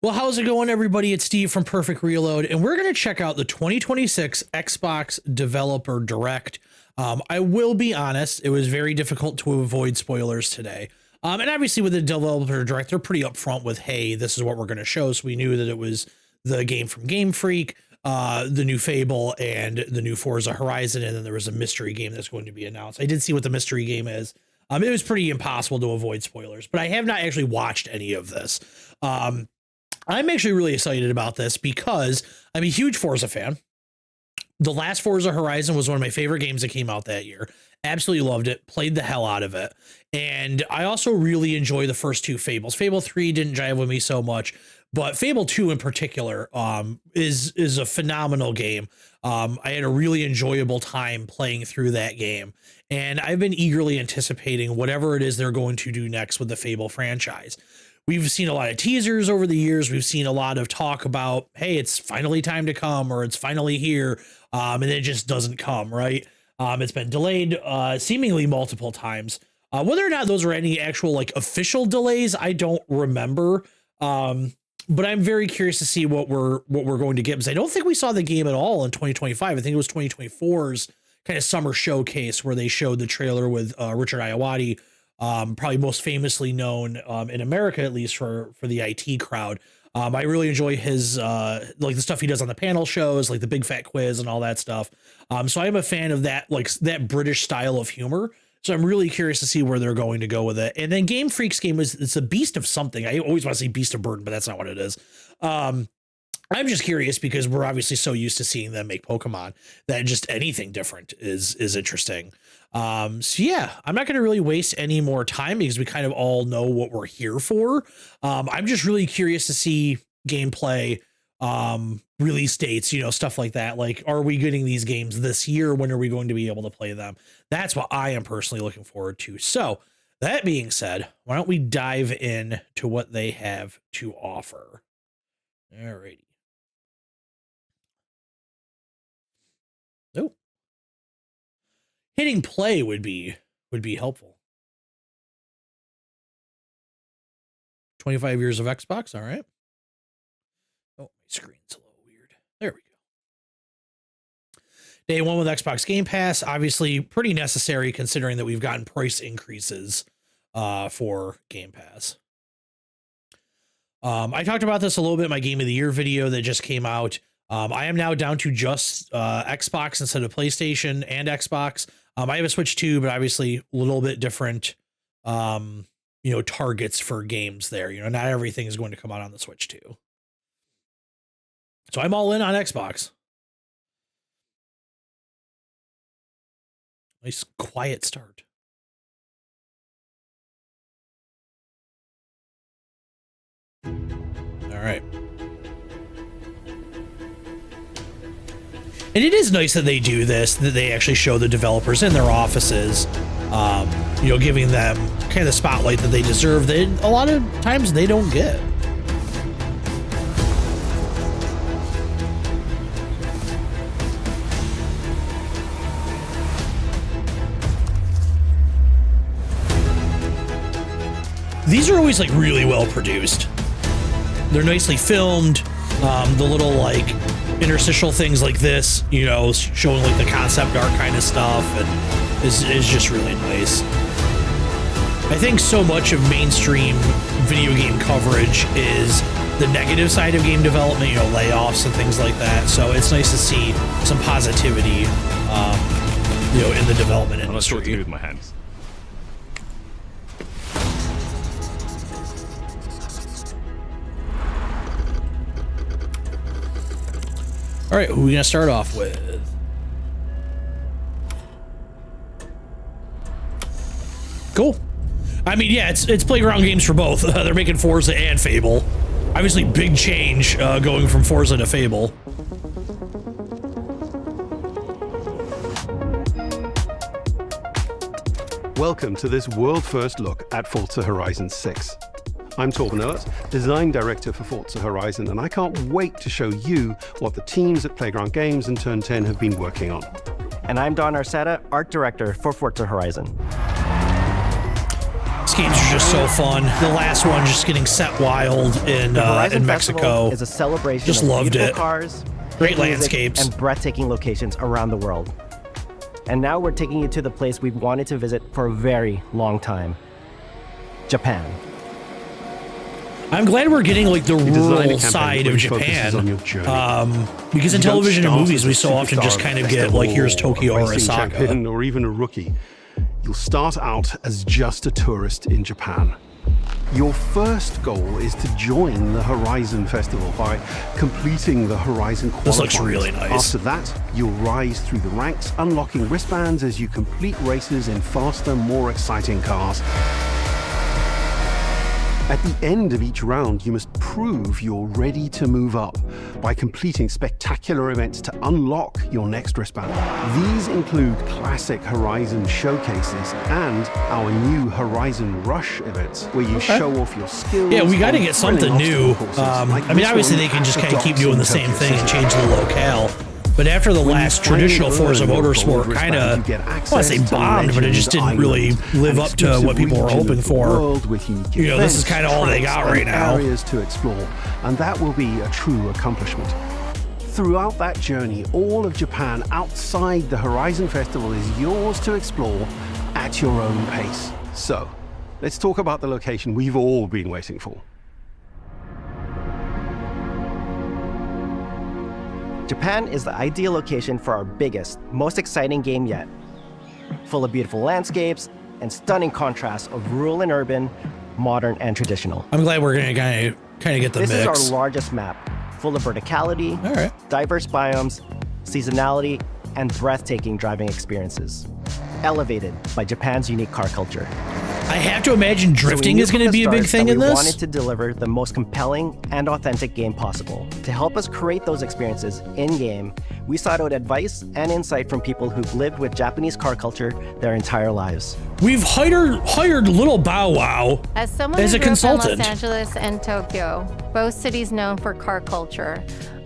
Well, how's it going, everybody? It's Steve from Perfect Reload, and we're going to check out the 2026 Xbox Developer Direct. I will be honest, it was very difficult to avoid spoilers today. And obviously with the Developer Direct, they're pretty upfront with, hey, this is what we're going to show. So we knew that it was the game from Gamefreak, the new Fable, and the new Forza Horizon, and then there was a mystery game that's going to be announced. I did see what the mystery game is. It was pretty impossible to avoid spoilers, but I have not actually watched any of this. I'm actually really excited about this because I'm a huge Forza fan. The last Forza Horizon was one of my favorite games that came out that year. Absolutely loved it, played the hell out of it. And I also really enjoy the first two Fables. Fable 3 didn't jive with me so much, but Fable 2 in particular is a phenomenal game. I had a really enjoyable time playing through that game. And I've been eagerly anticipating whatever it is they're going to do next with the Fable franchise. We've seen a lot of teasers over the years. We've seen a lot of talk about, hey, it's finally time to come, or it's finally here. And it just doesn't come, right? It's been delayed seemingly multiple times. Whether or not those were any actual like official delays, I don't remember. But I'm very curious to see what we're going to get, because I don't think we saw the game at all in 2025. I think it was 2024's kind of summer showcase where they showed the trailer with Richard Iowati, probably most famously known in America, at least for the IT crowd. I really enjoy his like the stuff he does on the panel shows, like the big fat quiz and all that stuff. So I'm a fan of that, like that British style of humor. So I'm really curious to see where they're going to go with it. And then Game Freak's game it's a Beast of something. I always want to say Beast of Burden, but that's not what it is. I'm just curious because we're obviously so used to seeing them make Pokemon that just anything different is interesting. So yeah, I'm not going to really waste any more time because we kind of all know what we're here for. I'm just really curious to see gameplay, release dates, stuff like that. Like, are we getting these games this year? When are we going to be able to play them? That's what I am personally looking forward to. So that being said, why don't we dive in to what they have to offer? Alrighty. Oh, hitting play would be helpful. 25 years of Xbox. All right. Oh, my screen's a little weird. There we go. Day one with Xbox Game Pass, obviously pretty necessary considering that we've gotten price increases for Game Pass. I talked about this a little bit in my Game of the Year video that just came out. I am now down to just Xbox instead of PlayStation and Xbox. I have a Switch too, but obviously a little bit different, targets for games there. Not everything is going to come out on the Switch too. So I'm all in on Xbox. Nice quiet start. All right. And it is nice that they do this, that they actually show the developers in their offices, giving them kind of the spotlight that they deserve that a lot of times they don't get. These are always like really well produced. They're nicely filmed. The little like interstitial things like this, showing like the concept art kind of stuff, and is just really nice. I think so much of mainstream video game coverage is the negative side of game development, layoffs and things like that. So it's nice to see some positivity, in the development industry. I'm not sure what to do with my hands. All right, who are we gonna start off with? Cool. I mean, yeah, it's playground games for both. They're making Forza and Fable. Obviously, big change going from Forza to Fable. Welcome to this world-first look at Forza Horizon 6. I'm Torben Ehlers, Design Director for Forza Horizon, and I can't wait to show you what the teams at Playground Games and Turn 10 have been working on. And I'm Don Arceta, Art Director for Forza Horizon. landscapes are just so fun. The last one just getting set wild in Mexico. Is a celebration just of loved beautiful it. cars, Great music, landscapes, and breathtaking locations around the world. And now we're taking you to the place we've wanted to visit for a very long time, Japan. I'm glad we're getting like the Design a rural campaign side that of focuses on your Japan, journey. because in You don't television and start movies as a we so often superstar just of kind a of get like, here's festival, Tokyo a or racing Osaka. champion, or even a rookie. You'll start out as just a tourist in Japan. Your first goal is to join the Horizon Festival by completing the Horizon qualifiers. This looks really nice. After that, you'll rise through the ranks, unlocking wristbands as you complete races in faster, more exciting cars. At the end of each round, you must prove you're ready to move up by completing spectacular events to unlock your next wristband. These include classic Horizon showcases and our new Horizon Rush events, where you show off your skills. Yeah, we got to on get something thrilling new. obstacle courses, like I mean, this obviously one they can just at kind of keep docks doing in the same Tokyo thing and City. change the locale. But after the last traditional Forza Motorsport kind of, I don't want to say bombed, but it just didn't really live up to what people were hoping for. You know, this is kind of all they got right now. Areas to explore, and that will be a true accomplishment. Throughout that journey, all of Japan outside the Horizon Festival is yours to explore at your own pace. So, let's talk about the location we've all been waiting for. Japan is the ideal location for our biggest, most exciting game yet. Full of beautiful landscapes and stunning contrasts of rural and urban, modern and traditional. I'm glad we're going to kind of get the This mix. is our largest map, full of verticality, All right. diverse biomes, seasonality, and breathtaking driving experiences, elevated by Japan's unique car culture. I have to imagine So we drifting knew is from going to the be a big start thing that in we this. wanted to deliver the most compelling and authentic game possible. To help us create those experiences in-game, we sought out advice and insight from people who've lived with Japanese car culture their entire lives. We've hired Little Bow Wow As someone as who a grew up in consultant. Los Angeles and Tokyo, both cities known for car culture,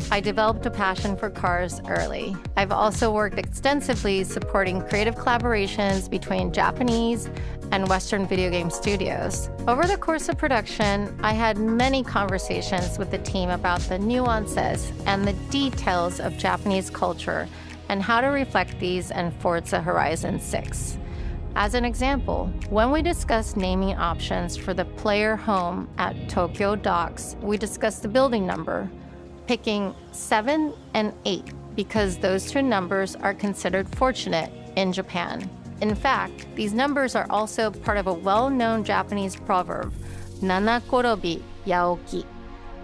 I developed a passion for cars early. I've also worked extensively supporting creative collaborations between Japanese and Western video game studios. Over the course of production, I had many conversations with the team about the nuances and the details of Japanese culture and how to reflect these in Forza Horizon 6. As an example, when we discussed naming options for the player home at Tokyo Docks, we discussed the building number, picking 7 and 8 because those two numbers are considered fortunate in Japan. In fact, these numbers are also part of a well-known Japanese proverb, Nanakorobi Yaoki,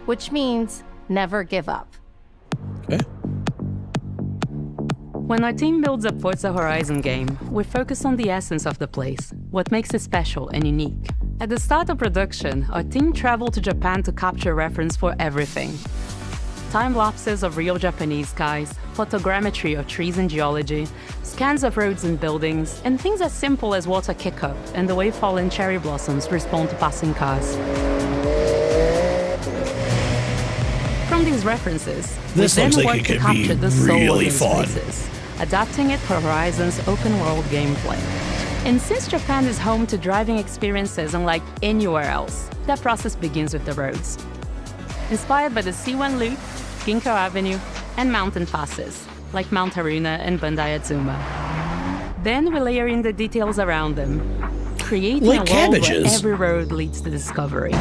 which means never give up. Okay. When our team builds a Forza Horizon game, we focus on the essence of the place, what makes it special and unique. At the start of production, our team traveled to Japan to capture reference for everything. Time lapses of real Japanese skies, photogrammetry of trees and geology, scans of roads and buildings, and things as simple as water kick-up and the way fallen cherry blossoms respond to passing cars. From these references, This we looks then like work it to could capture be the soul really of those fun. places, adapting it for Horizon's open-world gameplay. And since Japan is home to driving experiences unlike anywhere else, that process begins with the roads. Inspired by the C1 Loop, Ginkgo Avenue, and mountain passes, like Mount Haruna and Bandai Atsuma. Then we layer in the details around them, creating Like a world cabbages. where every road leads to discovery.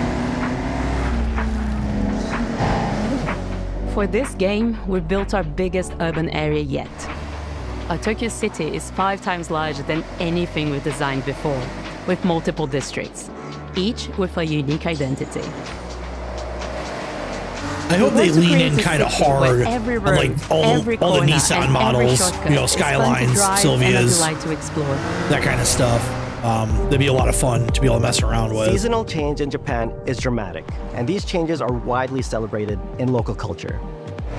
For this game, we built our biggest urban area yet. Our Tokyo city is 5 times larger than anything we've designed before, with multiple districts, each with a unique identity. I hope they want to lean create in a kind of city where hard every on road, like all every the corner, Nissan and every models, shortcut you know, is fun to Skylines, drive and a Sylvias, delight to explore. that kind of stuff. That'd be a lot of fun to be able to mess around with. Seasonal change in Japan is dramatic, and these changes are widely celebrated in local culture.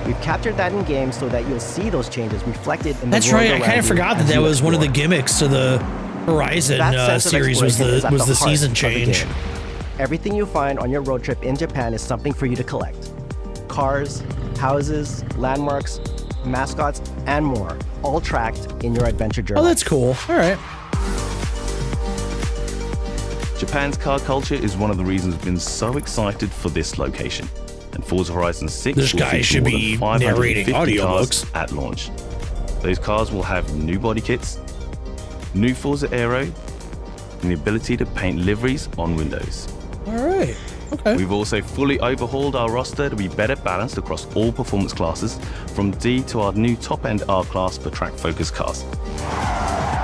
We've captured that in games so that you'll see those changes reflected in the That's world right. I around kind of you forgot that as that you was one of the explore. gimmicks to the Horizon That sense of series was exploration is at the heart season of the change. game. Everything you find on your road trip in Japan is something for you to collect. Cars, houses, landmarks, mascots, and more, all tracked in your adventure journal. Oh, that's cool. All right. Japan's car culture is one of the reasons we've been so excited for this location. And Forza Horizon 6 This will guy feature should more be than 550 narrating audiobooks cars at launch. Those cars will have new body kits, new Forza Aero, and the ability to paint liveries on windows. All right. Okay. We've also fully overhauled our roster to be better balanced across all performance classes, from D to our new top-end R-Class for track-focused cars.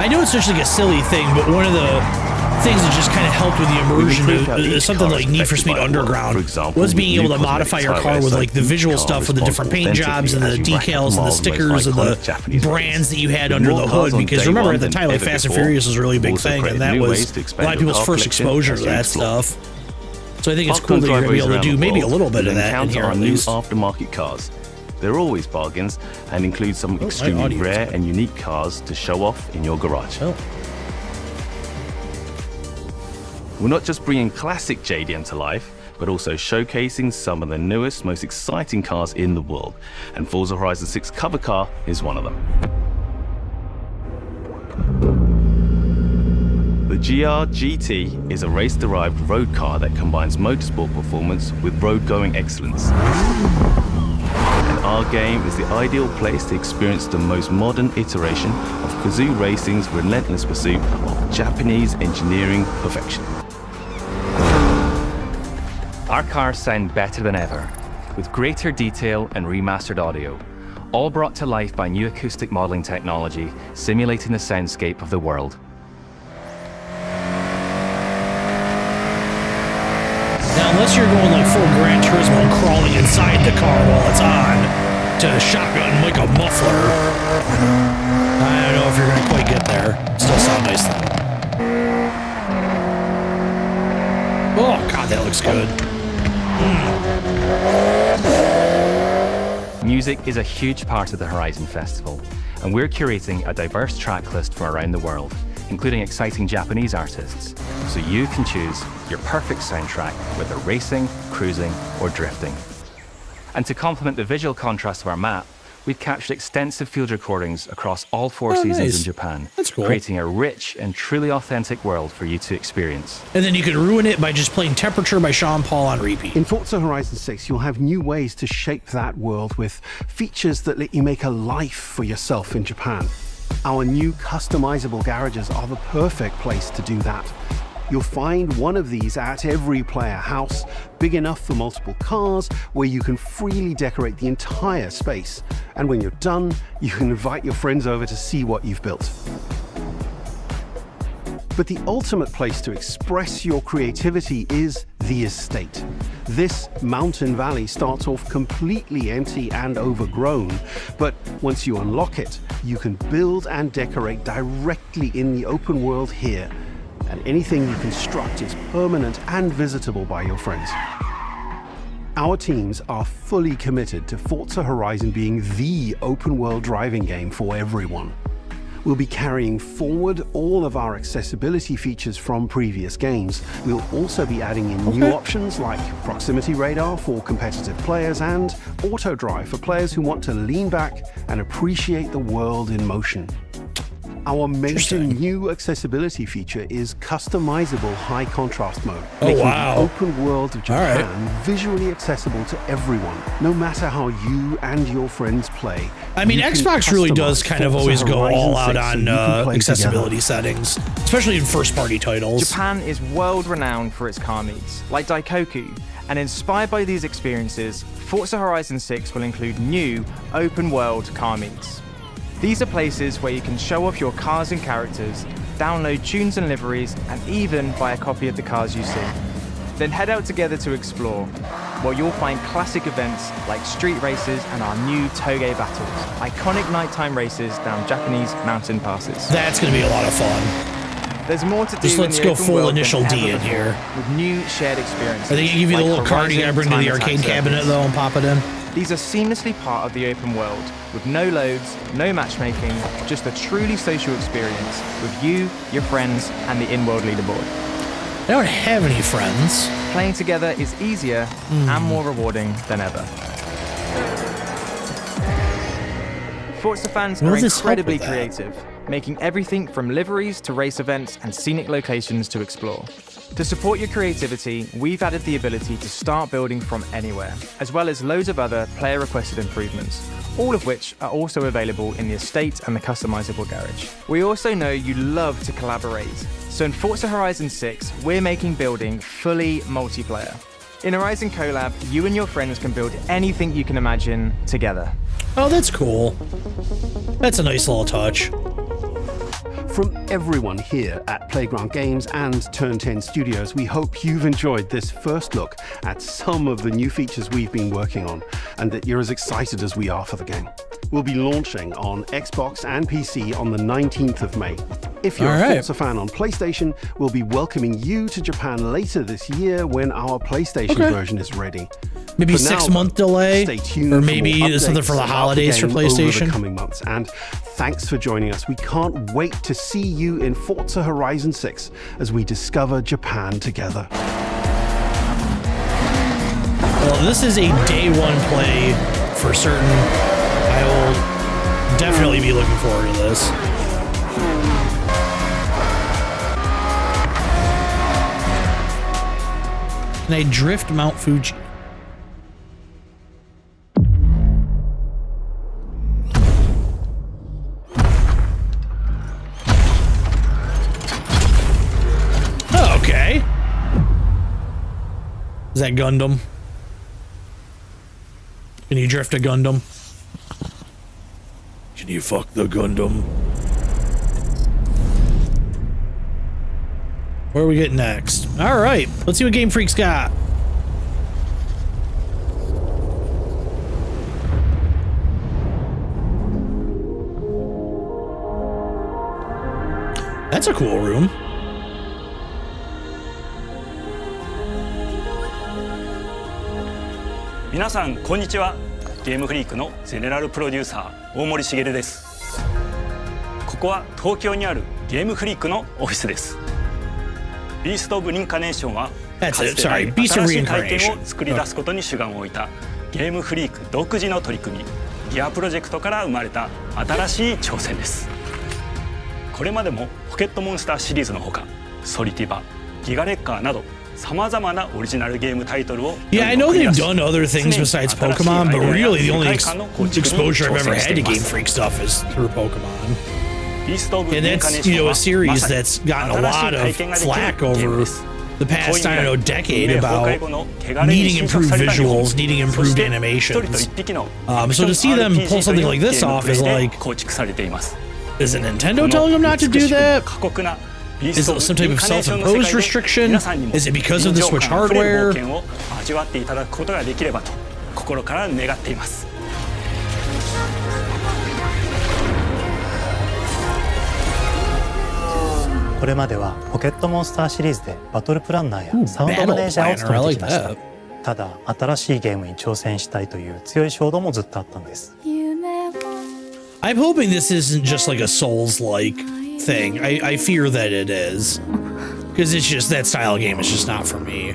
I know it's such like a silly thing, but one of the things that just kind of helped with the immersion of something like Need for Speed Underground was being able to modify your car with like the visual stuff with the different paint jobs and the decals and the stickers and the brands that you had under the hood. Because remember at the time, like Fast and Furious was a really big thing, and that was a lot of people's first exposure to that stuff. So I think it's cool that you're going to be able to do maybe a little bit of that in here at least. Aftermarket cars. They're always bargains and include some extremely rare and unique cars to show off in your garage. Oh. We're not just bringing classic JDM to life, but also showcasing some of the newest, most exciting cars in the world. And Forza Horizon 6 cover car is one of them. The GR GT is a race-derived road car that combines motorsport performance with road-going excellence. And our game is the ideal place to experience the most modern iteration of Kazoo Racing's relentless pursuit of Japanese engineering perfection. Our cars sound better than ever, with greater detail and remastered audio, all brought to life by new acoustic modeling technology, simulating the soundscape of the world. Now, unless you're going like full Gran Turismo and crawling inside the car while it's on to shotgun like a muffler, I don't know if you're going to quite get there. Still sound nice though. Oh God, that looks good. Music is a huge part of the Horizon Festival, and we're curating a diverse track list from around the world, including exciting Japanese artists, so you can choose your perfect soundtrack, whether racing, cruising, or drifting. And to complement the visual contrast of our map, we've captured extensive field recordings across all 4 seasons in Japan, That's cool. creating a rich and truly authentic world for you to experience. And then you can ruin it by just playing Temperature by Sean Paul on repeat. In Forza Horizon 6, you'll have new ways to shape that world with features that let you make a life for yourself in Japan. Our new customizable garages are the perfect place to do that. You'll find one of these at every player house, big enough for multiple cars, where you can freely decorate the entire space. And when you're done, you can invite your friends over to see what you've built. But the ultimate place to express your creativity is the estate. This mountain valley starts off completely empty and overgrown, but once you unlock it, you can build and decorate directly in the open world here. And anything you construct is permanent and visitable by your friends. Our teams are fully committed to Forza Horizon being the open world driving game for everyone. We'll be carrying forward all of our accessibility features from previous games. We'll also be adding in new options like proximity radar for competitive players and auto drive for players who want to lean back and appreciate the world in motion. Our major new accessibility feature is customizable high contrast mode, making the open world of Japan visually accessible to everyone, no matter how you and your friends play. I mean, Xbox really does kind of always go all out on accessibility settings, especially in first-party titles. Japan is world-renowned for its car meets, like Daikoku, and inspired by these experiences, Forza Horizon 6 will include new open-world car meets. These are places where you can show off your cars and characters, download tunes and liveries, and even buy a copy of the cars you see. Then head out together to explore, where you'll find classic events like street races and our new Toge battles, iconic nighttime races down Japanese mountain passes. That's going to be a lot of fun. There's more to do. Just let's go full initial D in here. With new shared experiences. I think you give you the little card you gotta bring to the arcade cabinet though and pop it in. These are seamlessly part of the open world, with no loads, no matchmaking, just a truly social experience with you, your friends, and the in-world leaderboard. I don't have any friends. Playing together is easier and more rewarding than ever. Forza fans are incredibly creative, making everything from liveries to race events and scenic locations to explore. To support your creativity, we've added the ability to start building from anywhere, as well as loads of other player-requested improvements, all of which are also available in the estate and the customizable garage. We also know you love to collaborate, so in Forza Horizon 6, we're making building fully multiplayer. In Horizon Collab, you and your friends can build anything you can imagine together. Oh, that's cool. That's a nice little touch. From everyone here at Playground Games and Turn 10 Studios, we hope you've enjoyed this first look at some of the new features we've been working on, and that you're as excited as we are for the game. We'll be launching on Xbox and PC on the 19th of May. If you're a Forza fan on PlayStation, we'll be welcoming you to Japan later this year when our PlayStation version is ready. Maybe 6-month delay, stay tuned or maybe something for the holidays for PlayStation. Over the coming months. And thanks for joining us. We can't wait to see you in Forza Horizon 6 as we discover Japan together. Well, this is a day one play for certain. I will definitely be looking forward to this. Can I drift Mount Fuji? Okay. Is that Gundam? Can you drift a Gundam? Can you fuck the Gundam? Where are we getting next? All right, let's see what Gamefreak's got. That's a cool room. Minasan, konnichiwa. ゲームフリークのゼネラルプロデューサー大森茂です。ここは東京にあるゲームフリークのオフィスです。ビースト・オブ・リンカネーションはかつてない新しい体験を作り出すことに主眼を置いたゲームフリーク独自の取り組みギアプロジェクトから生まれた新しい挑戦です。これまでもポケットモンスターシリーズのほかソリティバ、ギガレッカーなど Yeah, I know they've done other things besides Pokemon, but really the only exposure I've ever had to Game Freak stuff is through Pokemon. And that's, you know, a series that's gotten a lot of flack over the past, I don't know, decade about needing improved visuals, needing improved animations. So to see them pull something like this off is like, is it Nintendo telling them not to do that? Is it some type of self-imposed restriction? Is it because of the Switch hardware? これまではポケットモンスターシリーズでバトルプランナーやサウンドマネージャーを務めてきました。ただ新しいゲームに挑戦したいという強い衝動もずっとあったんです。I'm hoping this isn't just like a Souls-like thing. I fear that it is, because it's just that style of game is just not for me.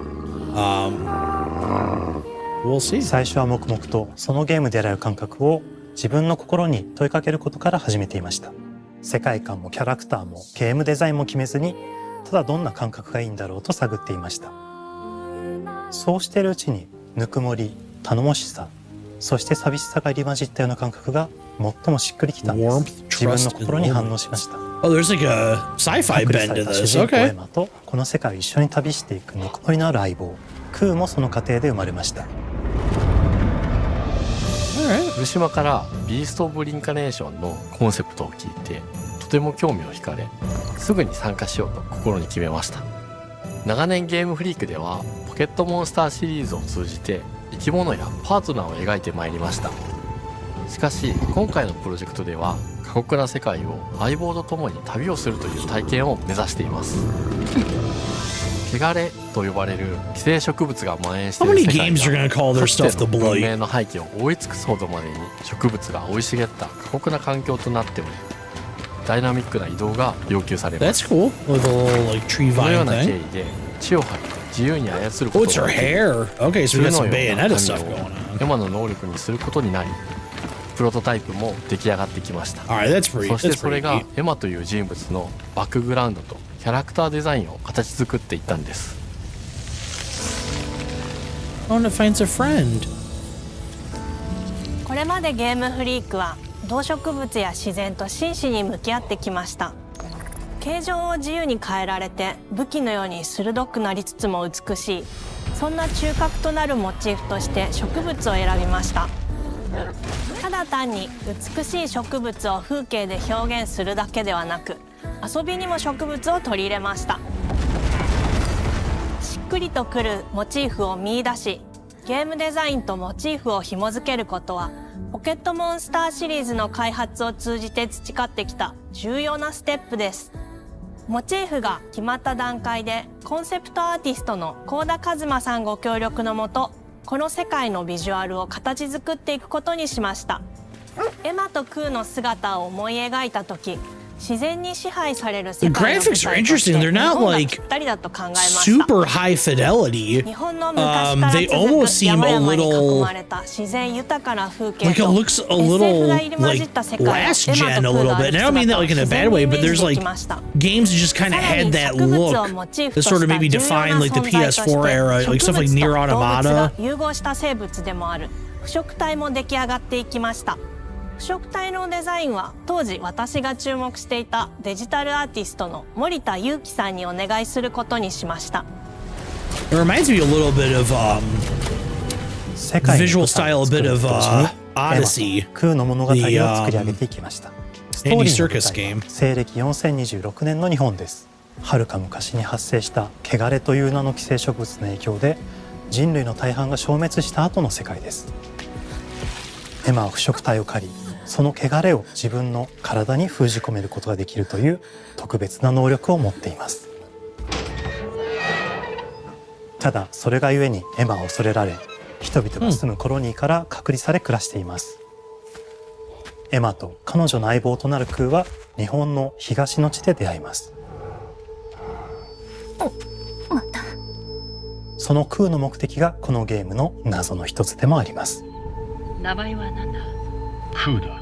We'll see. 最初は黙々とそのゲームである感覚を自分の心に問いかけることから始めていました。世界観もキャラクターもゲームデザインも決めずに、ただどんな感覚がいいんだろうと探っていました。そうしているうちにぬくもり、頼もしさ、そして寂しさが入り混じったような感覚が最もしっくりきたんです。自分の心に反応しました。Oh, there's like a sci-fi bend to this. Okay. とこの世界を一緒に旅していくぬくもりのある相棒、クーもその過程で生まれました。漆島からビースト・オブ・リンカネーションのコンセプトを聞いてとても興味を惹かれ、すぐに参加しようと心に決めました。長年ゲームフリークではポケットモンスターシリーズを通じて生き物やパートナーを描いてまいりました。しかし今回のプロジェクトでは過酷な世界を相棒と共に旅をするという体験を目指しています。汚れと呼ばれる寄生植物が蔓延している世界がかつての文明の廃棄を覆い尽くすほどまでに植物が生い茂った過酷な環境となっており、ダイナミックな移動が要求されます。このような経緯で血を吐いて自由に操ることができる銃のような神をエマの能力にすることになり、プロトタイプも出来上がってきました。そしてそれがエマという人物のバックグラウンドとキャラクターデザインを形作っていったんです。I want to find a friend. これまでゲームフリークは動植物や自然と真摯に向き合ってきました。形状を自由に変えられて武器のように鋭くなりつつも美しい、そんな中核となるモチーフとして植物を選びました。ただ単に美しい植物を風景で表現するだけではなく、遊びにも植物を取り入れました。しっくりとくるモチーフを見出し、ゲームデザインとモチーフを紐づけることはポケットモンスターシリーズの開発を通じて培ってきた重要なステップです。モチーフが決まった段階でコンセプトアーティストの幸田一馬さんご協力のもと、この世界のビジュアルを形作っていくことにしました。エマとクーの姿を思い描いた時、自然に支配される世界の舞台として日本がぴったりだと考えました。 super high fidelity. 日本の昔から続く山々に囲まれた自然豊かな風景と Like it looks a little like last gen a little bit. And I don't mean that like in a bad way, but there's like games that just kind of had that look that sort of maybe defined like the PS4 era, like stuff like Nier Automata. 融合した生物でもある腐食体も出来上がっていきました。腐食体のデザインは当時私が注目していたデジタルアーティストの森田裕樹さんにお願いすることにしました。It reminds me a little bit of visual style, a bit of Odyssey, クーの物語を作り上げていきました。ストーリーの舞台は西暦4026年の日本です。遥か昔に発生した汚れという名の寄生植物の影響で人類の大半が消滅した後の世界です。エマは腐食体を狩り、その汚れを自分の体に封じ込めることができるという特別な能力を持っています。ただそれがゆえにエマは恐れられ、人々が住むコロニーから隔離され暮らしています。エマと彼女の相棒となるクーは日本の東の地で出会います。そのクーの目的がこのゲームの謎の一つでもあります。名前は何だ？クーだ。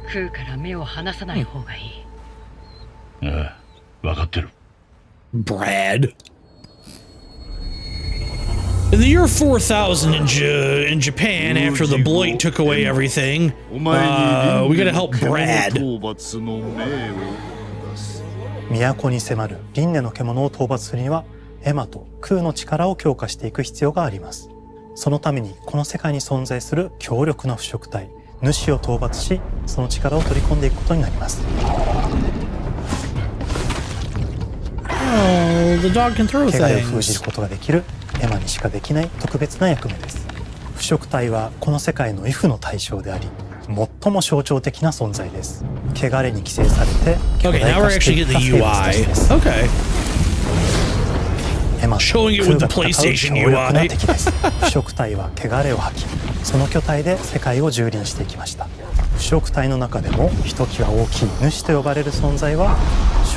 クーから目を離さない方がいい。ああ、わかってる。Brad. In the year 4000 in Japan, after the blight took away everything, we gotta help Brad. 都に迫る輪廻の獣を討伐するにはエマとクーの力を強化していく必要があります。そのためにこの世界に存在する強力な腐食体主を討伐し、その力を取り込んでいくことになります。汚れを封じることができるエマにしかできない特別な役目です。腐食体はこの世界の畏怖の対象であり、最も象徴的な存在です。汚れに寄生されて巨大化していった生物たちです。エマとクーが戦う強力な敵です。腐食体は汚れを吐き、その巨体で世界を蹂躙していきました。腐食体の中でもひときわ大きい主と呼ばれる存在は、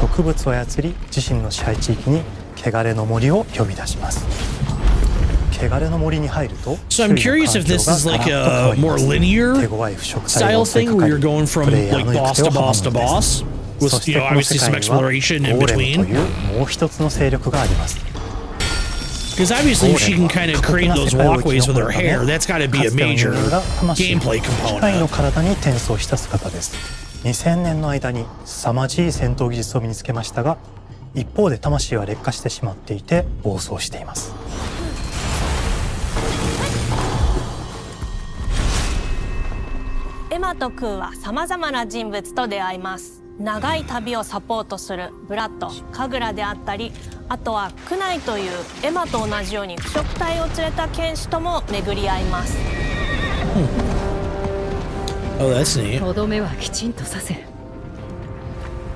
植物を操り自身の支配地域に汚れの森を呼び出します。汚れの森に入ると、So I'm curious if this is like a more linear style thing where you're going from like boss to boss to boss with, you know, obviously some exploration in between. もう一つの勢力があります。Because obviously if she can kind of create those walkways with her hair, that's got to be a major gameplay 機械の component. 体に転送した姿です。2000年の間に凄まじい戦闘技術を身につけましたが、一方で魂は劣化してしまっていて暴走しています。エマとクーはさまざまな人物と出会います。長い旅をサポートするブラッド、カグラであったり、あとはクナイというエマと同じように腐食体を連れた剣士とも巡り合います。Oh, that's neat. とどめはきちんとさせる。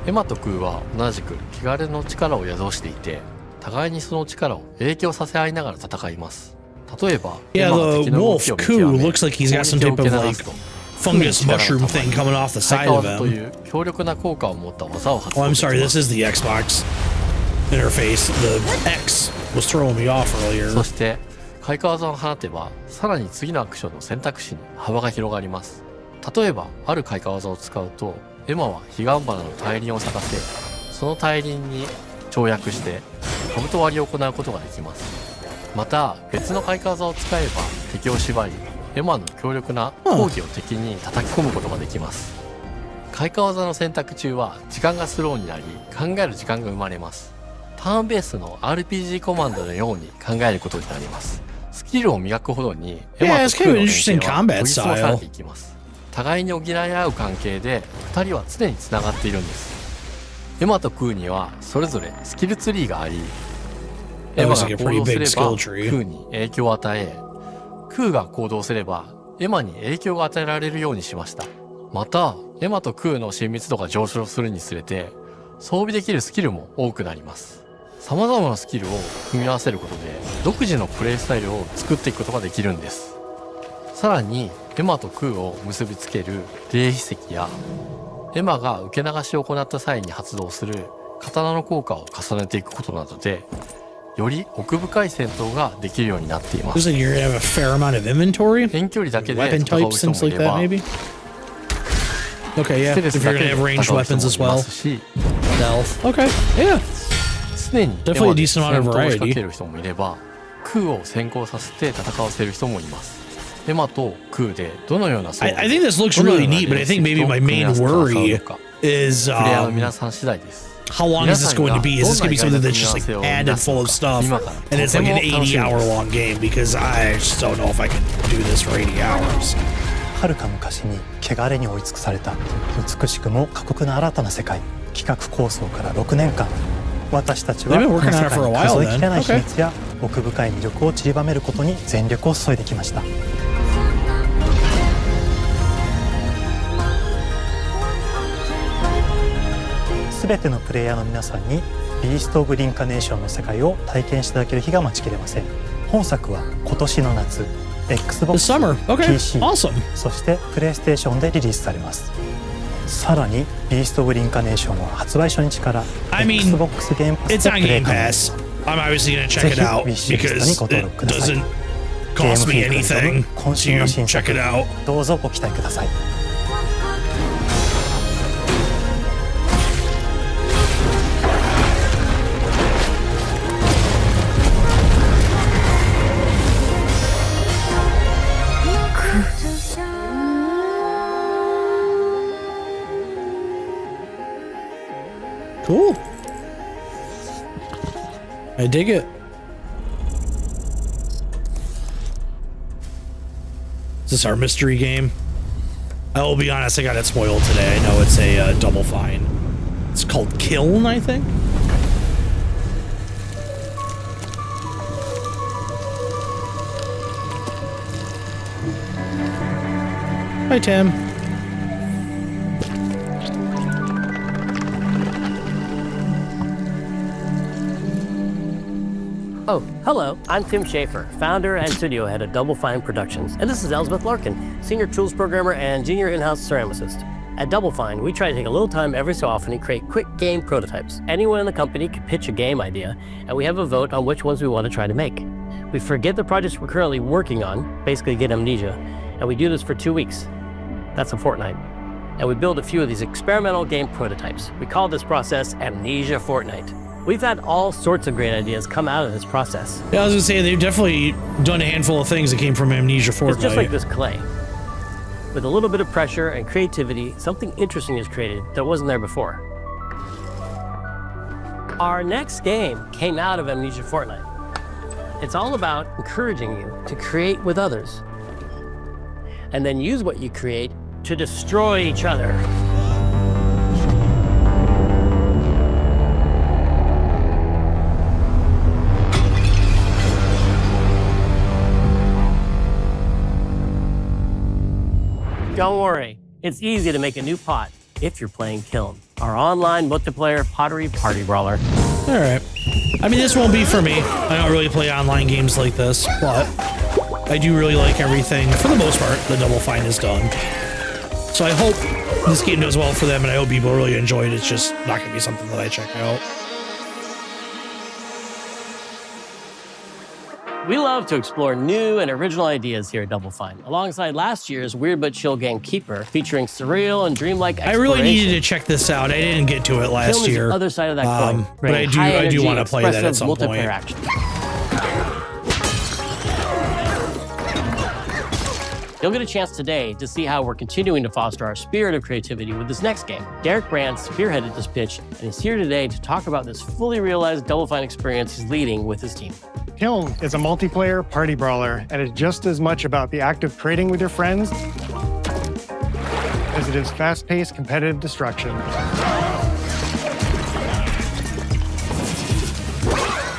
エマとクーは同じく汚れの力を宿していて、互いにその力を影響させ合いながら戦います。例えば、 Yeah, エマが the 敵の動 wolf きを見極 Koo め、 looks like he's got some type of like fungus mushroom thing coming off the 開 side 花 of 技と him. いう強力な効果を持った技を発 Oh, 動 I'm できま sorry, this す。 is the Xbox interface. The X was throwing me off そ earlier. して開花技を放てば、さらに次のアクションの選択肢に幅が広がります。例えば、ある開花技を使うと、エマは彼岸花の大輪を咲かせ、その大輪に跳躍して兜割りを行うことができます。また別の開花技を使えば敵を縛り、エマの強力な攻撃を敵に叩き込むことができます。開花技の選択中は時間がスローになり、考える時間が生まれます。ターンベースの RPG コマンドのように考えることになります。スキルを磨くほどにエマとクーの連携は研ぎ澄まされていきます。互いに補い合う関係で2人は常につながっているんです。エマとクーにはそれぞれスキルツリーがあり、エマが行動すればクーに影響を与え、クーが行動すればエマに影響が与えられるようにしました。またエマとクーの親密度が上昇するにつれて装備できるスキルも多くなります。様々なスキルを組み合わせることで独自のプレイスタイルを作っていくことができるんです。さらにエマとクーを結びつける霊秘石やエマが受け流しを行った際に発動する刀の効果を重ねていくことなどで、より奥深い戦闘ができるようになっています。遠距離だけで戦う人もいれば、Okay, yeah. ステル If ス you're だ gonna けで have 戦 ranged う人 weapons もい as ま well. すし、 Stealth. Okay, yeah. 常にエ Definitely a マで decent 戦 amount of 闘を仕掛 variety. ける人もいれば、クーを先行させて戦わせる人もいます。エマとクーでどのような装 I 備 think this looks どのよう really な neat, but I 練 think 習 maybe と my 組み合 main わせたら戦う worry のか、 is プレイヤーの皆さん次第です。 how long is this going to be? Is this going to be something that's just like added full of stuff and it's like an 80-hour long game? Because I just don't know if I can do this for 80 hours. 遥か昔に汚れに追い尽くされた美しくも過酷な新たな世界。企画構想から6年間、私たちは They've been この working 世 on it 界 for a に while 数えきれない then. 秘密や奥深い魅力を散りばめることに全力を注いできました。すべてのプレイヤーの皆さんにビースト・オブ・リンカネーションの世界を体験していただける日が待ちきれません。本作は今年の夏、The Xbox、summer. Okay, PC、 awesome. そしてプレイステーションでリリースされます。さらにビースト・オブ・リンカネーションは発売初日から I mean, Xbox ゲームパス It's で on プレイ Game 可能。 Pass. I'm obviously going to check it out ぜひウィッシュリストに because ご登 it 録ください。 doesn't cost me ゲームフリークに挑む anything 渾身の to 新 check 作 it out. どうぞご期待ください。Cool. I dig it. Is this our mystery game? I will be honest, I got it spoiled today. I know it's a Double Fine. It's called Kiln, I think. Hi, Tim. Oh, hello. I'm Tim Schaefer, founder and studio head of Double Fine Productions. And this is Elspeth Larkin, senior tools programmer and junior in-house ceramicist. At Double Fine, we try to take a little time every so often and create quick game prototypes. Anyone in the company can pitch a game idea, and we have a vote on which ones we want to try to make. We forget the projects we're currently working on, basically get amnesia, and we do this for 2 weeks. That's a fortnight. And we build a few of these experimental game prototypes. We call this process Amnesia Fortnight. We've had all sorts of great ideas come out of this process. Yeah, I was gonna say they've definitely done a handful of things that came from Amnesia Fortnight. It's just like this clay. With a little bit of pressure and creativity, something interesting is created that wasn't there before. Our next game came out of Amnesia Fortnight. It's all about encouraging you to create with others, and then use what you create to destroy each other. Don't worry, it's easy to make a new pot if you're playing Kiln, our online multiplayer pottery party brawler. All right. I mean, this won't be for me. I don't really play online games like this, but I do really like everything, for the most part, that Double Fine has done. So I hope this game does well for them, and I hope people really enjoy it. It's just not going to be something that I check out. We love to explore new and original ideas here at Double Fine, alongside last year's Weird But Chill game Keeper, featuring surreal and dreamlike exploration. I really needed to check this out. I didn't get to it last Kiln is year. the other side of that coin, but I do want to play that at some multiplayer point. action. You'll get a chance today to see how we're continuing to foster our spirit of creativity with this next game. Derek Brand spearheaded this pitch, and he's here today to talk about this fully realized Double Fine experience he's leading with his team. Kiln is a multiplayer party brawler, and it's just as much about the act of trading with your friends as it is fast-paced competitive destruction.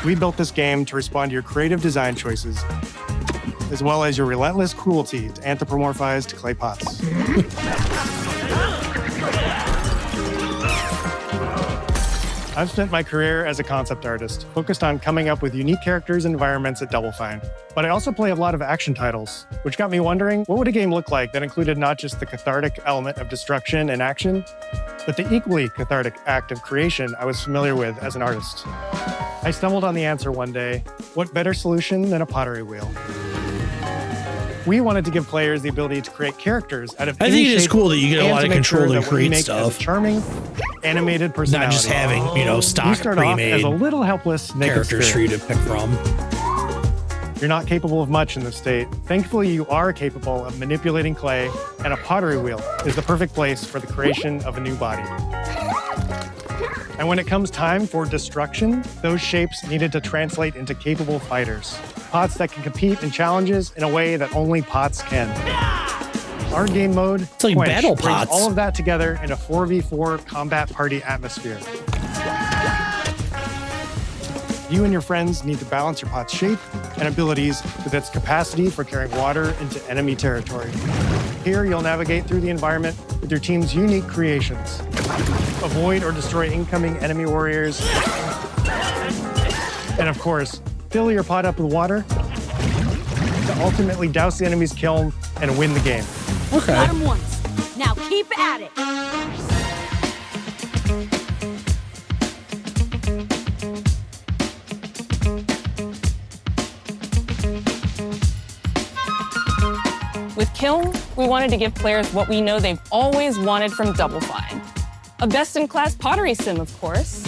We built this game to respond to your creative design choices, as well as your relentless cruelty to anthropomorphized clay pots. I've spent my career as a concept artist, focused on coming up with unique characters and environments at Double Fine. But I also play a lot of action titles, which got me wondering, what would a game look like that included not just the cathartic element of destruction and action, but the equally cathartic act of creation I was familiar with as an artist? I stumbled on the answer one day: what better solution than a pottery wheel? We wanted to give players the ability to create characters out of I any think it is shape cool that you get a and lot of make control sure to that what we create make stuff. is a charming, animated personality. Not just having, you know, You stock start off as pre-made a little helpless naked characters for spirit. you to pick from. You're not capable of much in this state. Thankfully, you are capable of manipulating clay, and a pottery wheel is the perfect place for the creation of a new body. And when it comes time for destruction, those shapes needed to translate into capable fighters. Pots that can compete in challenges in a way that only pots can. Our game mode, It's like Quench, battle brings pots. all of that together in a 4v4 combat party atmosphere. You and your friends need to balance your pot's shape and abilities with its capacity for carrying water into enemy territory. Here, you'll navigate through the environment with your team's unique creations. Avoid or destroy incoming enemy warriors. And of course, fill your pot up with water to ultimately douse the enemy's kiln and win the game. Okay. Got him once. Now keep at it. With Kiln, we wanted to give players what we know they've always wanted from Double Fine. A best-in-class pottery sim, of course.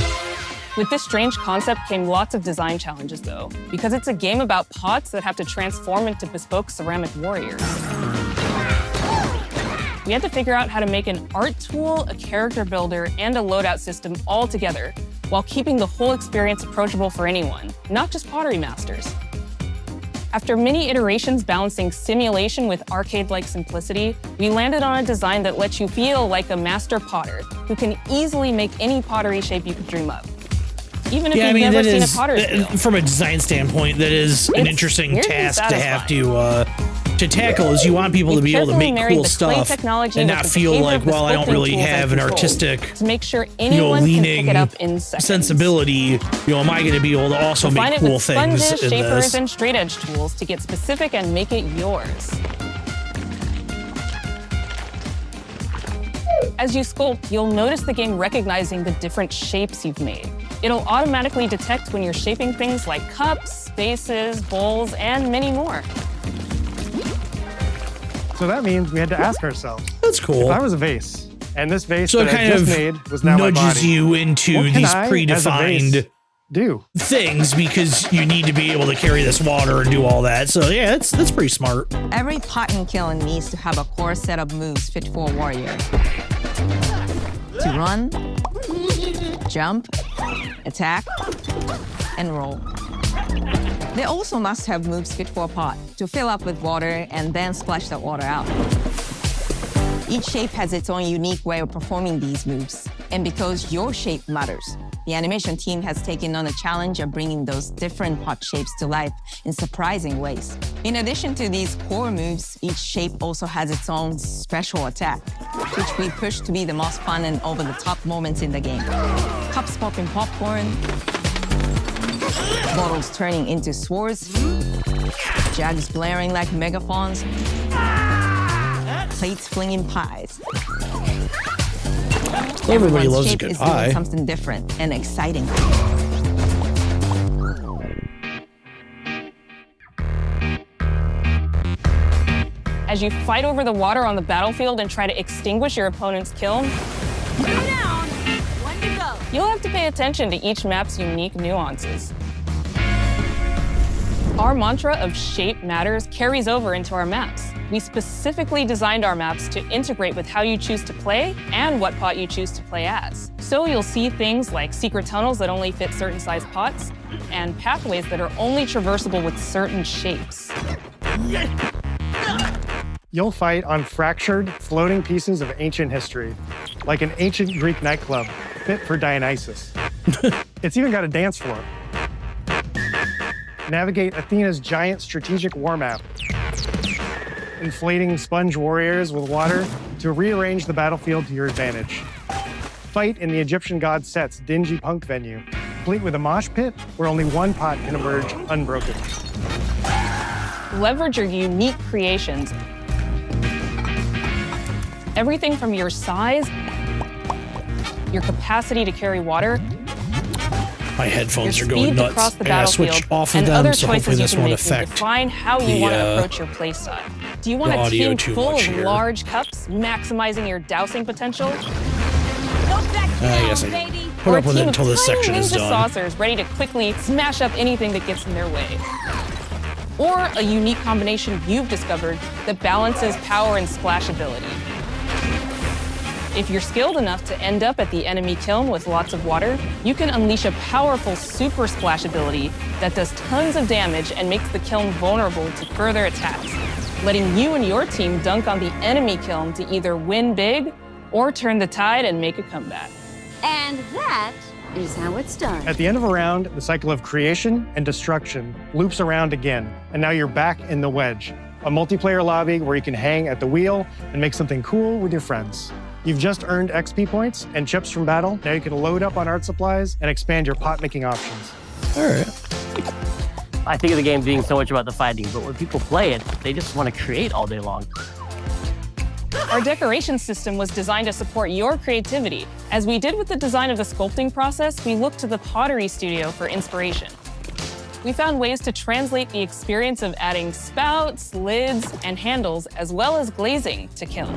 With this strange concept came lots of design challenges, though, because it's a game about pots that have to transform into bespoke ceramic warriors. We had to figure out how to make an art tool, a character builder, and a loadout system all together, while keeping the whole experience approachable for anyone, not just pottery masters. After many iterations balancing simulation with arcade-like simplicity, we landed on a design that lets you feel like a master potter who can easily make any pottery shape you could dream up. Even if you've never seen a potter's wheel. From a design standpoint, that is an It's interesting weirdly task to have satisfying. to tackle. Is you want people to We've be able to carefully make married cool the clay stuff technology and with not the feel behavior like, of the well, I don't sculpting really tools I have an control artistic, to make sure anyone can pick it up in seconds. sensibility. Am I going to be able to also Refine make it cool with things sponges, in shapers, this? and straight edge tools to get specific and make it yours. As you sculpt, you'll notice the game recognizing the different shapes you've made. It'll automatically detect when you're shaping things like cups, vases, bowls, and many more. So that means we had to ask ourselves, That's cool. if I was a vase, and this vase So it that I kind just of made was now my nudges body, you into what can these I, as a vase, predefined do? things because you need to be able to carry this water and do all that. So yeah, that's pretty smart. Every pot in Kiln needs to have a core set of moves fit for a warrior. To run, jump, attack, and roll. They also must have moves fit for a pot to fill up with water and then splash that water out. Each shape has its own unique way of performing these moves. And because your shape matters, the animation team has taken on the challenge of bringing those different pot shapes to life in surprising ways. In addition to these core moves, each shape also has its own special attack, which we push to be the most fun and over-the-top moments in the game. Cups popping popcorn, bottles turning into swords, jugs blaring like megaphones, plates flinging pies. Everybody Everyone's loves a shape good is pie. doing something different and exciting. As you fight over the water on the battlefield and try to extinguish your opponent's kiln, you'll have to pay attention to each map's unique nuances. Our mantra of shape matters carries over into our maps. We specifically designed our maps to integrate with how you choose to play and what pot you choose to play as. So you'll see things like secret tunnels that only fit certain size pots and pathways that are only traversable with certain shapes. You'll fight on fractured, floating pieces of ancient history, like an ancient Greek nightclub fit for Dionysus. It's even got a dance floor. Navigate Athena's giant strategic war map, inflating sponge warriors with water to rearrange the battlefield to your advantage. Fight in the Egyptian god Set's dingy punk venue, complete with a mosh pit where only one pot can emerge unbroken. Leverage your unique creations. Everything from your size, your capacity to carry water, My headphones are your going speed nuts. across the I gotta battlefield, switch off of and them, other so hopefully choices you this can won't make will affect define how you the, want to approach your playstyle. Do you want the a audio team too full much of here. large cups, maximizing your dousing potential? I guess I can put Or a up with team it of until this tiny section is ninja done. saucers ready to quickly smash up anything that gets in their way? Or a unique combination you've discovered that balances power and splashability? If you're skilled enough to end up at the enemy kiln with lots of water, you can unleash a powerful super splash ability that does tons of damage and makes the kiln vulnerable to further attacks, letting you and your team dunk on the enemy kiln to either win big or turn the tide and make a comeback. And that is how it's done. At the end of a round, the cycle of creation and destruction loops around again, and now you're back in the wedge, a multiplayer lobby where you can hang at the wheel and make something cool with your friends. You've just earned XP points and chips from battle. Now you can load up on art supplies and expand your pot-making options. All right. I think of the game being so much about the fighting, but when people play it, they just want to create all day long. Our decoration system was designed to support your creativity. As we did with the design of the sculpting process, we looked to the pottery studio for inspiration. We found ways to translate the experience of adding spouts, lids, and handles, as well as glazing to Kiln.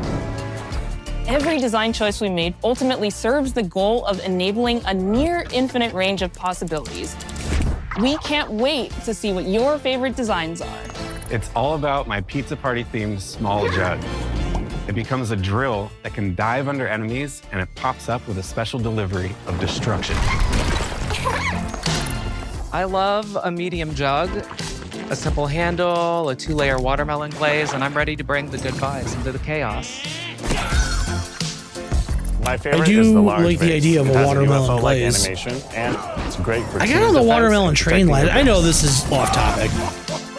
Every design choice we made ultimately serves the goal of enabling a near infinite range of possibilities. We can't wait to see what your favorite designs are. It's all about my pizza party themed small jug. It becomes a drill that can dive under enemies, and it pops up with a special delivery of destruction. I love a medium jug, a simple handle, a 2-layer watermelon glaze, and I'm ready to bring the good vibes into the chaos. My favorite I do is the large like the vase. idea of It a has watermelon UFO-like glaze. animation, and it's great for I got team on the defense watermelon and train protecting line. your I know base. this is off topic.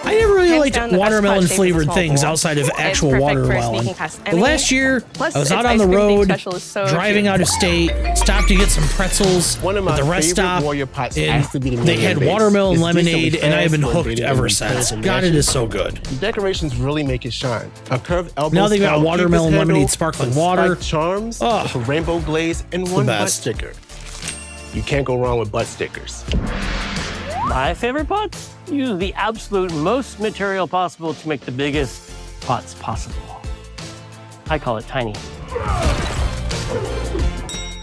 I never really Hands liked down, the best pot watermelon shape is a flavored small things bowl. outside of It's actual perfect for a watermelon. sneaking past But enemy. last year, Plus, I was its out on ice the cream thing road, special is so driving cute. out of state, stopped to get some pretzels One of at my the rest favorite stop, warrior pots and has to be the they medium had base. watermelon It's lemonade, decently and I have been fast, hooked motivated, ever and since. repairs God, it and is so good. The decorations really make it shine. A curved elbow Now they've got style watermelon Cupid's lemonade handle, sparkling some water. spiked charms, Oh, with a rainbow glaze, and the one butt best. sticker. You can't go wrong with butt stickers. My favorite pots use the absolute most material possible to make the biggest pots possible. I call it tiny.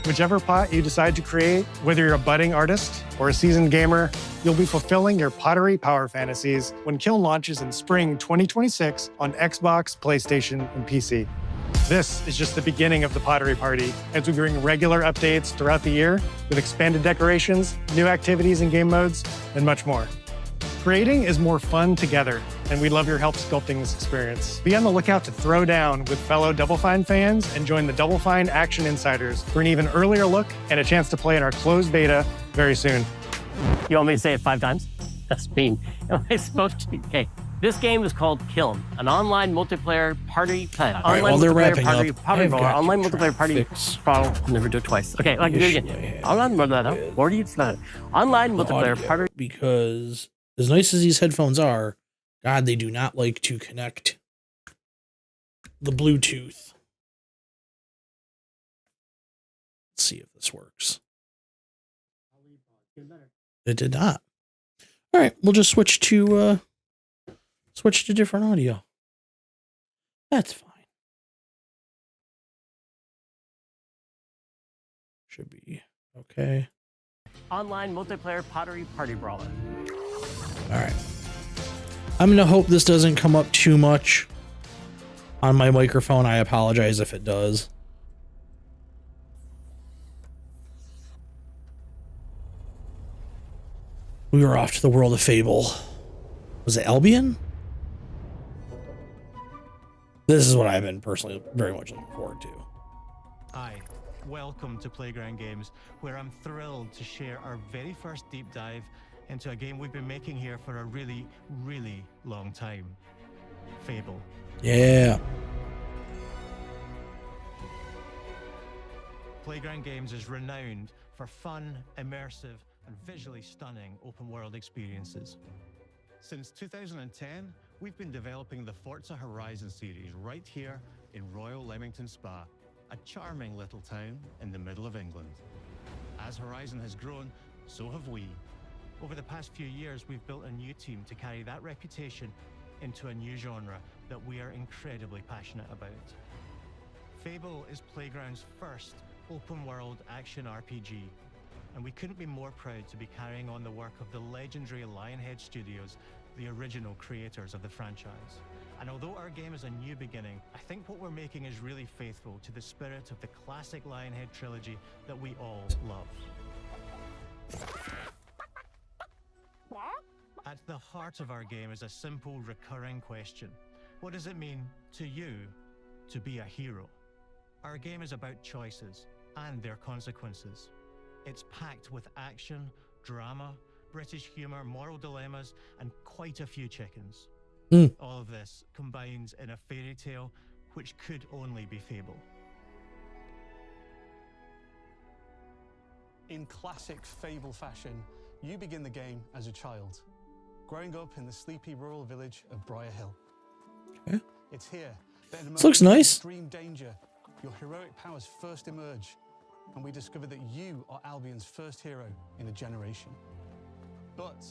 Whichever pot you decide to create, whether you're a budding artist or a seasoned gamer, you'll be fulfilling your pottery power fantasies when Kiln launches in spring 2026 on Xbox, PlayStation, and PC. This is just the beginning of the pottery party as we bring regular updates throughout the year with expanded decorations, new activities and game modes, and much more. Creating is more fun together, and we'd love your help sculpting this experience. Be on the lookout to throw down with fellow Double Fine fans and join the Double Fine Action Insiders for an even earlier look and a chance to play in our closed beta very soon. You want me to say it 5 times? That's mean. Am I supposed to? Okay. This game is called Kiln, an online multiplayer party. right, while they're wrapping up, I've got online to multiplayer party. fix I'll never do it twice. Okay, I can do it again. Online multiplayer Audio, party. because as nice as these headphones are, God, they do not like to connect the Bluetooth. Let's see if this works. It did not. All right, we'll just switch to different audio. That's fine. Should be okay. Online multiplayer pottery party brawler. All right. I'm going to hope this doesn't come up too much on my microphone. I apologize if it does. We were off to the world of Fable. Was it Albion? This is what I've been personally very much looking forward to. Hi, welcome to Playground Games, where I'm thrilled to share our very first deep dive into a game we've been making here for a really, really long time. Fable. Yeah. Playground Games is renowned for fun, immersive, and visually stunning open-world experiences. Since 2010, we've been developing the Forza Horizon series right here in Royal Leamington Spa, a charming little town in the middle of England. As Horizon has grown, so have we. Over the past few years, we've built a new team to carry that reputation into a new genre that we are incredibly passionate about. Fable is Playground's first open-world action RPG, and we couldn't be more proud to be carrying on the work of the legendary Lionhead Studios, the original creators of the franchise. And although our game is a new beginning, I think what we're making is really faithful to the spirit of the classic Lionhead trilogy that we all love. At the heart of our game is a simple, recurring question. What does it mean to you to be a hero? Our game is about choices and their consequences. It's packed with action, drama, British humour, moral dilemmas, and quite a few chickens. All of this combines in a fairy tale which could only be Fable. In classic Fable fashion, you begin the game as a child, growing up in the sleepy rural village of Briar Hill. Okay. It's here that in This looks nice. extreme danger, your heroic powers first emerge, and we discover that you are Albion's first hero in a generation. But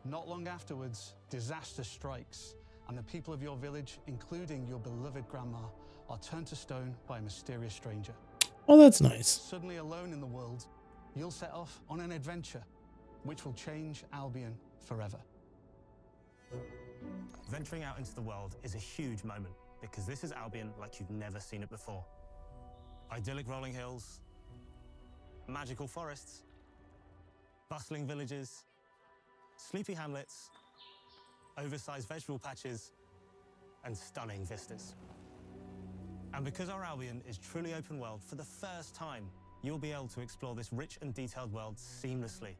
not long afterwards, disaster strikes, and the people of your village, including your beloved grandma, are turned to stone by a mysterious stranger. Oh, that's nice. Suddenly alone in the world, you'll set off on an adventure which will change Albion forever. Venturing out into the world is a huge moment, because this is Albion like you've never seen it before. Idyllic rolling hills, magical forests, bustling villages, sleepy hamlets, oversized vegetable patches, and stunning vistas. And because our Albion is truly open world, for the first time, you'll be able to explore this rich and detailed world seamlessly,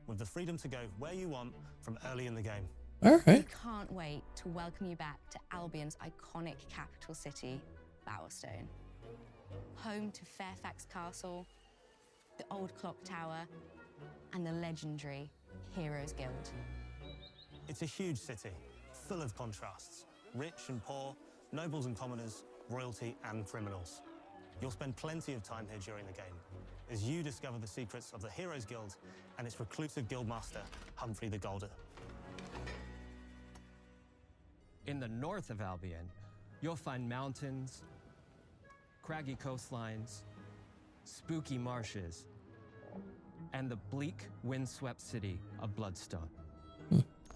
with the freedom to go where you want from early in the game. All right. We can't wait to welcome you back to Albion's iconic capital city, Bowerstone. Home to Fairfax Castle, the Old Clock Tower, and the legendary Heroes Guild. It's a huge city, full of contrasts. Rich and poor, nobles and commoners, royalty and criminals. You'll spend plenty of time here during the game, as you discover the secrets of the Heroes Guild and its reclusive guildmaster, Humphrey the Golder. In the north of Albion, you'll find mountains, craggy coastlines, spooky marshes, and the bleak, windswept city of Bloodstone.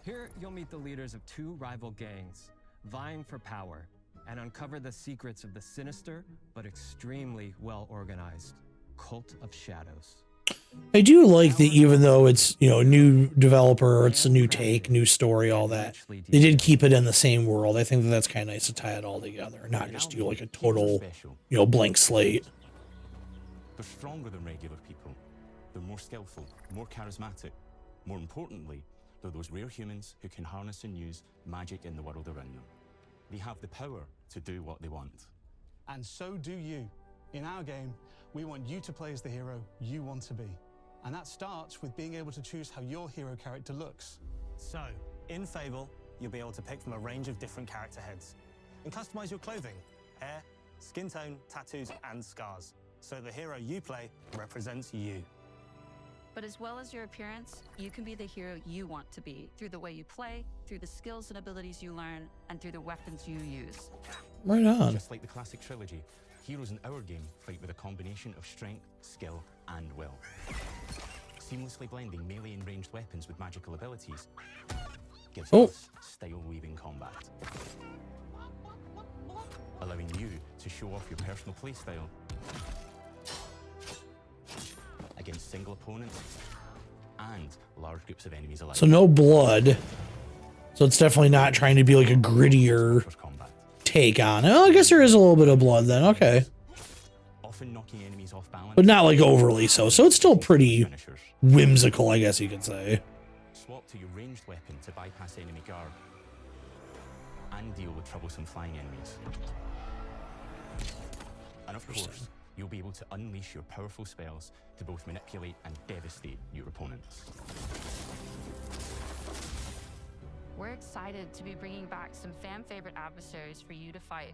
Here, you'll meet the leaders of two rival gangs, vying for power, and uncover the secrets of the sinister but extremely well-organized Cult of Shadows. I do like that even though it's, you know, a new developer, it's a new take, new story, all that, they did keep it in the same world. I think that that's kind of nice to tie it all together, not just do like a total, you know, blank slate. They're stronger than regular people. They're more skillful, more charismatic. More importantly, they're those rare humans who can harness and use magic in the world around them. They have the power to do what they want. And so do you. In our game, we want you to play as the hero you want to be. And that starts with being able to choose how your hero character looks. So, in Fable, you'll be able to pick from a range of different character heads and customize your clothing, hair, skin tone, tattoos, and scars, so the hero you play represents you. But as well as your appearance, you can be the hero you want to be through the way you play, through the skills and abilities you learn, and through the weapons you use. Right on. Just like the classic trilogy, heroes in our game fight with a combination of strength, skill, and will. Seamlessly blending melee and ranged weapons with magical abilities gives us style-weaving combat, allowing you to show off your personal playstyle against single opponents and large groups of enemies alike. So no blood. So it's definitely not trying to be like a grittier take on it. Oh, I guess there is a little bit of blood then. Okay. Often knocking enemies off balance, but not like overly so. So it's still pretty whimsical, I guess you could say. Swap to your ranged weapon to bypass enemy guard and deal with troublesome flying enemies. And of course, you'll be able to unleash your powerful spells to both manipulate and devastate your opponents. We're excited to be bringing back some fan-favorite adversaries for you to fight.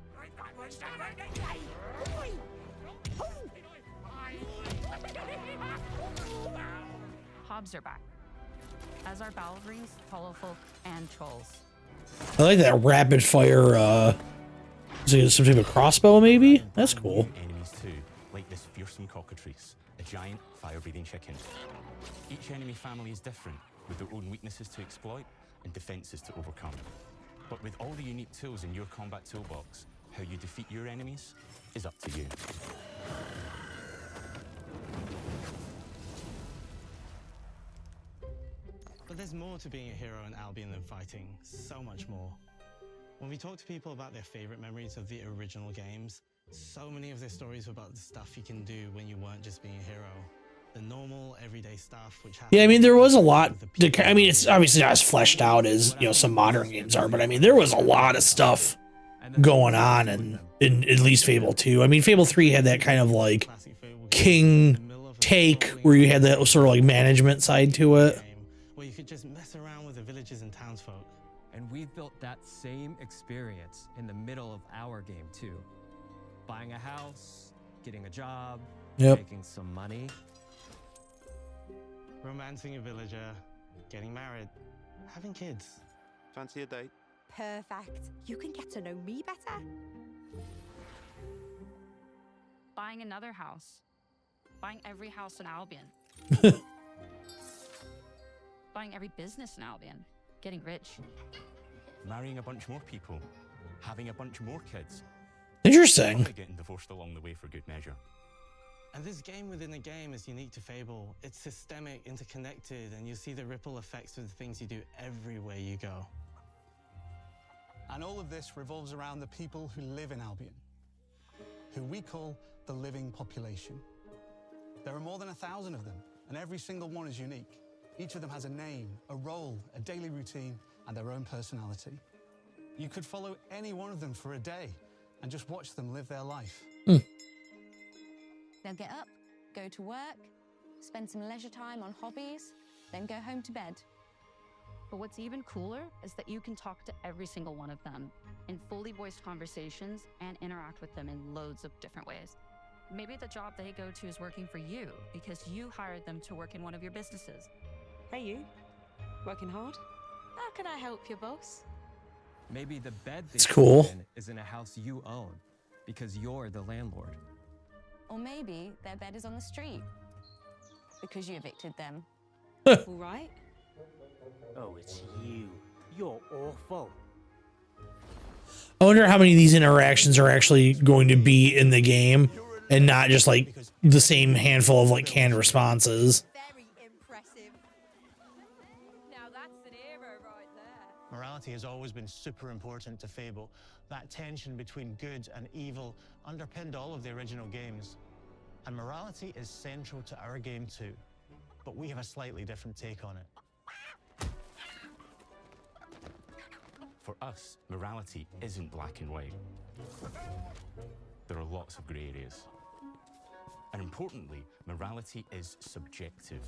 Hobbs are back, as are Balverines, Hollowfolk, and Trolls. I like that rapid fire, is it some type of crossbow maybe? That's cool. Enemies too, like this fearsome cockatrice, a giant fire-breathing chicken. Each enemy family is different, with their own weaknesses to exploit and defenses to overcome. But with all the unique tools in your combat toolbox, how you defeat your enemies is up to you. But there's more to being a hero in Albion than fighting, so much more. When we talk to people about their favorite memories of the original games, so many of their stories were about the stuff you can do when you weren't just being a hero. The normal, everyday stuff, which Yeah, I mean, there was a lot. I mean, it's obviously not as fleshed out as, you know, some modern games are, but I mean, there was a lot of stuff going on in at least Fable 2. I mean, Fable 3 had that kind of like king take where you had that sort of like management side to it. where you could just mess around with the villagers and townsfolk. And we've built that same experience in the middle of our game too. Buying a house, getting a job, making some money. Romancing a villager, getting married, having kids. Fancy a date? Perfect. You can get to know me better. Buying another house. Buying every house in Albion. Buying every business in Albion. Getting rich. Marrying a bunch more people. Having a bunch more kids. Interesting. Probably getting divorced along the way for good measure. And this game within a game is unique to Fable. It's systemic, interconnected, and you see the ripple effects of the things you do everywhere you go. And all of this revolves around the people who live in Albion, who we call the living population. There are more than 1,000 of them, and every single one is unique. Each of them has a name, a role, a daily routine, and their own personality. You could follow any one of them for a day and just watch them live their life. They'll get up, go to work, spend some leisure time on hobbies, then go home to bed. But what's even cooler is that you can talk to every single one of them in fully voiced conversations and interact with them in loads of different ways. Maybe the job they go to is working for you because you hired them to work in one of your businesses. Hey you, working hard? How can I help you, boss? Maybe the bed they It's cool. sleep in is in a house you own because you're the landlord. Or maybe their bed is on the street because you evicted them. All right. Oh, it's you. You're awful. I wonder how many of these interactions are actually going to be in the game and not just like the same handful of like canned responses. Very impressive. Now that's an hero right there. Morality has always been super important to Fable. That tension between good and evil underpinned all of the original games. And morality is central to our game too. But we have a slightly different take on it. For us, morality isn't black and white. There are lots of grey areas. And importantly, morality is subjective.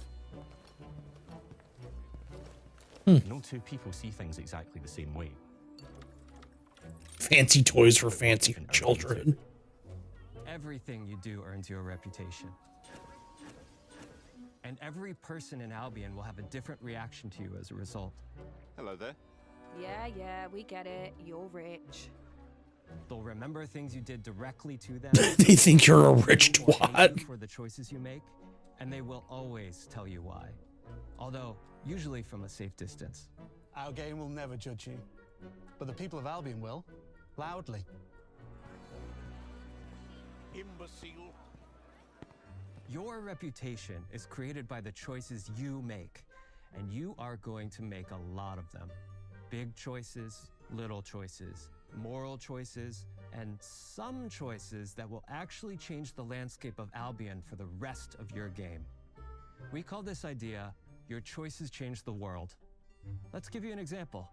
No two people see things exactly the same way. Fancy toys for fancy children. Everything you do earns you a reputation. And every person in Albion will have a different reaction to you as a result. Hello there. Yeah, we get it. You're rich. They'll remember things you did directly to them. They think you're a rich You will hate you twat. for the choices you make, and they will always tell you why. Although, usually from a safe distance. Our game will never judge you, but the people of Albion will, loudly. Imbecile. Your reputation is created by the choices you make, and you are going to make a lot of them. Big choices, little choices, moral choices, and some choices that will actually change the landscape of Albion for the rest of your game. We call this idea, your choices change the world. Let's give you an example.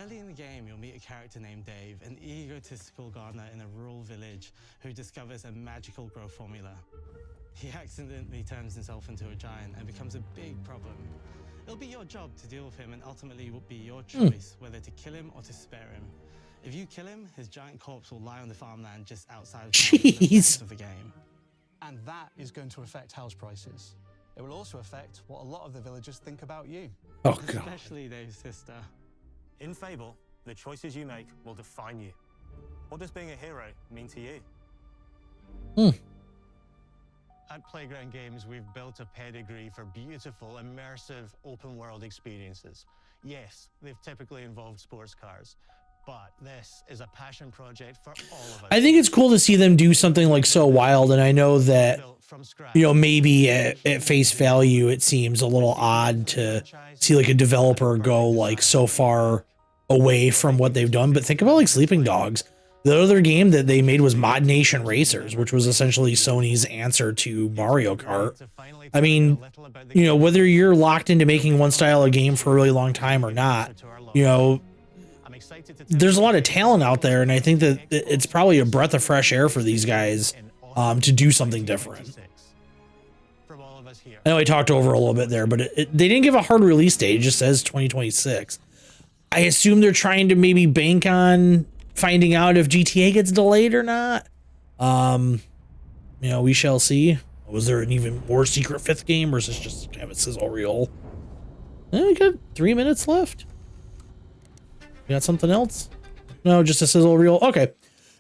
Early in the game, you'll meet a character named Dave, an egotistical gardener in a rural village who discovers a magical growth formula. He accidentally turns himself into a giant and becomes a big problem. It'll be your job to deal with him, and ultimately it will be your choice whether to kill him or to spare him. If you kill him, his giant corpse will lie on the farmland just outside of the rest of the game. And that is going to affect house prices. It will also affect what a lot of the villagers think about you. Oh, God. Especially Dave's sister. In Fable, the choices you make will define you. What does being a hero mean to you? At Playground Games, we've built a pedigree for beautiful, immersive, open-world experiences. Yes, they've typically involved sports cars, but this is a passion project for all of us. I think it's cool to see them do something like so wild, and I know that, you know, maybe at face value it seems a little odd to see like a developer go like so far away from what they've done, but think about like Sleeping Dogs. The other game that they made was Mod Nation Racers, which was essentially Sony's answer to Mario Kart. I mean, you know, whether you're locked into making one style of game for a really long time or not, you know, there's a lot of talent out there, and I think that it's probably a breath of fresh air for these guys to do something different. I know I talked over a little bit there, but they didn't give a hard release date. It just says 2026. I assume they're trying to maybe bank on finding out if GTA gets delayed or not. You know, we shall see. Was there an even more secret fifth game, or is this just kind of a sizzle reel? We got 3 minutes left. You got something else? No, just a sizzle reel. Okay.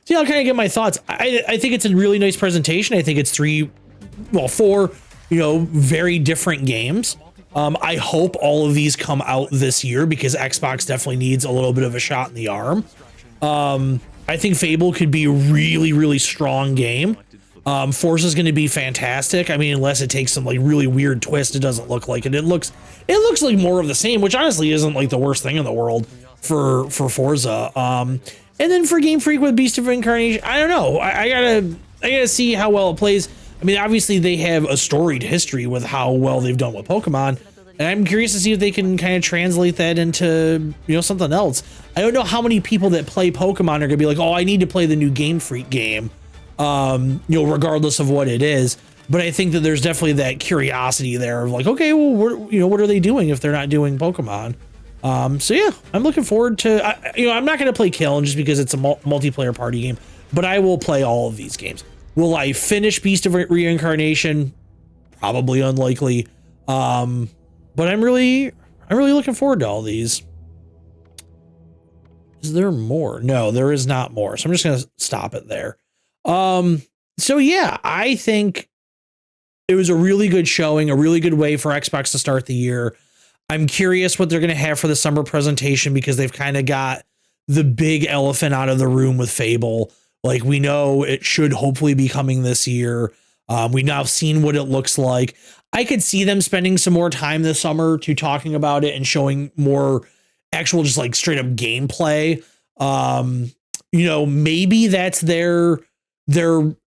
So yeah, I'll kind of get my thoughts. I think it's a really nice presentation. I think it's four, you know, very different games. I hope all of these come out this year because Xbox definitely needs a little bit of a shot in the arm. I think Fable could be a really, really strong game. Forza is going to be fantastic. I mean, unless it takes some like really weird twist, it doesn't look like it. It looks like more of the same, which honestly isn't like the worst thing in the world for Forza. And then for Gamefreak with Beast of Reincarnation, I don't know. I gotta see how well it plays. I mean, obviously they have a storied history with how well they've done with Pokemon. And I'm curious to see if they can kind of translate that into, you know, something else. I don't know how many people that play Pokemon are gonna be like, oh, I need to play the new Game Freak game, you know, regardless of what it is. But I think that there's definitely that curiosity there of like, okay, well, what are they doing if they're not doing Pokemon? So yeah, I'm looking forward to, you know, I'm not gonna play Kiln just because it's a multiplayer party game, but I will play all of these games. Will I finish Beast of Reincarnation? Probably unlikely. But I'm really looking forward to all these. Is there more? No, there is not more. So I'm just going to stop it there. So yeah, I think it was a really good showing, a really good way for Xbox to start the year. I'm curious what they're going to have for the summer presentation because they've kind of got the big elephant out of the room with Fable. Like, we know it should hopefully be coming this year. We've now seen what it looks like. I could see them spending some more time this summer to talking about it and showing more actual, just like straight up gameplay. You know, maybe that's their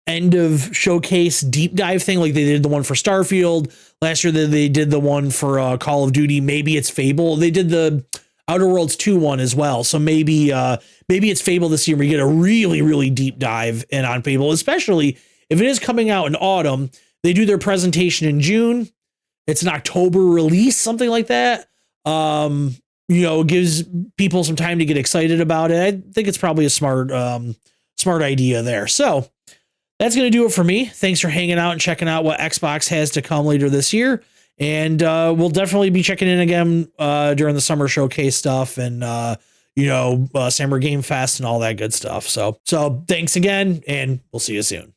end of showcase deep dive thing. Like they did the one for Starfield last year, that they did the one for Call of Duty. Maybe it's Fable. They did the Outer Worlds 2 one as well. So maybe it's Fable this year. We get a really, really deep dive in on Fable, especially if it is coming out in autumn. They do their presentation in June. It's an October release, something like that. You know, gives people some time to get excited about it. I think it's probably a smart idea there. So that's going to do it for me. Thanks for hanging out and checking out what Xbox has to come later this year. And we'll definitely be checking in again during the summer showcase stuff and Summer Game Fest and all that good stuff. So thanks again, and we'll see you soon.